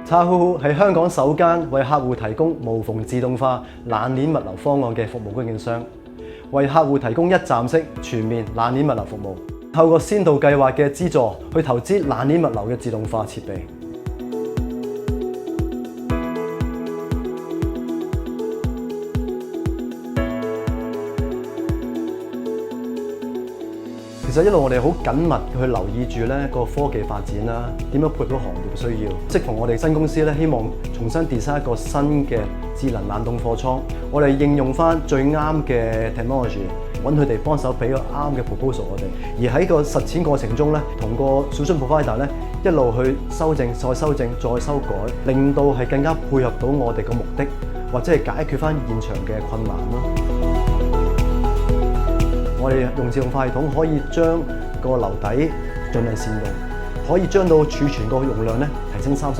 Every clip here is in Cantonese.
Tahoe 係香港首間為客戶提供無縫自動化冷鏈物流方案嘅服務供應商，為客戶提供一站式全面冷鏈物流服務。透過先導計劃嘅資助，去投資冷鏈物流嘅自動化設備。其實一路我哋好緊密去留意住咧個科技發展啦，點樣配合到行業嘅需要。適逢我哋新公司咧，希望重新 design 一個新嘅智能冷凍貨倉，我哋應用翻最啱嘅 technology， 揾佢哋幫手俾個啱嘅 proposal 我哋。而喺個實踐過程中咧，同個 solution provider 咧一路去修正、再修正、再修改，令到係更加配合到我哋個目的，或者係解決翻現場嘅困難咯。我哋用自動化系統可以將個流底盡量善用，可以將到儲存個容量咧提升30%。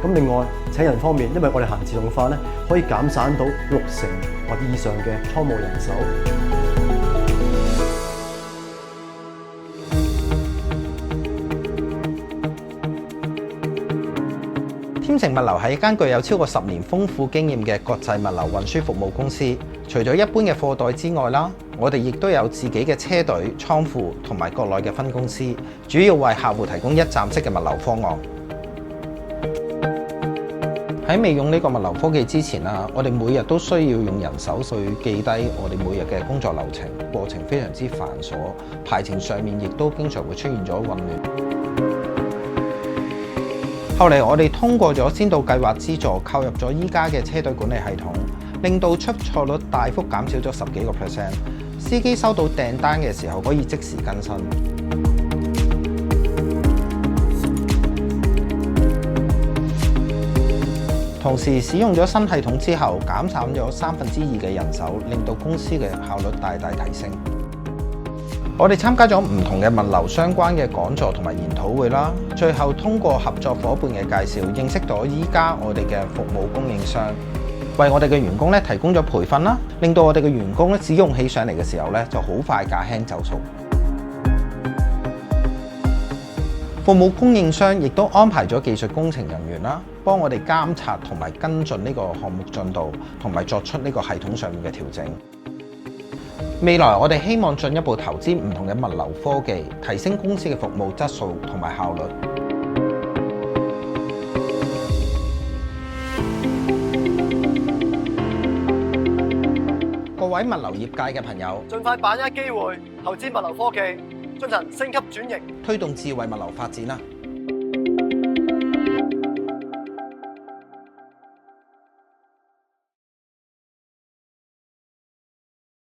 咁另外請人方面，因為我哋行自動化咧，可以減省到60%或以上嘅倉務人手。添成物流係一間具有超過10年豐富經驗嘅國際物流運輸服務公司。除咗一般嘅貨代之外啦，我哋亦都有自己嘅車隊、倉庫同埋國內嘅分公司，主要為客戶提供一站式嘅物流方案。喺未用呢個物流科技之前啊，我哋每日都需要用人手去記低我哋每日嘅工作流程，過程非常之繁瑣，排程上面亦都經常會出現咗混亂。後嚟我哋通過咗先導計劃資助，購入咗依家嘅車隊管理系統，令到出錯率大幅減少咗10幾個%。司機收到訂單嘅時候可以即時更新。同時使用咗新系統之後，減省咗2/3嘅人手，令到公司嘅效率大大提升。我哋參加咗唔同嘅物流相關嘅講座同埋研討會啦，最後通過合作夥伴嘅介紹，認識到依家我哋嘅服務供應商，為我哋嘅員工咧提供咗培訓啦，令到我哋嘅員工咧使用起上嚟嘅時候咧就好快駕輕就熟。服務供應商亦都安排咗技術工程人員啦，幫我哋監察同埋跟進呢個項目進度，同埋作出呢個系統上面嘅調整。未來我哋希望進一步投資唔同嘅物流科技，提升公司嘅服務質素同埋效率。各位物流業界嘅朋友，盡快把握機會，投資物流科技，進行升級轉型，推動智慧物流發展啦！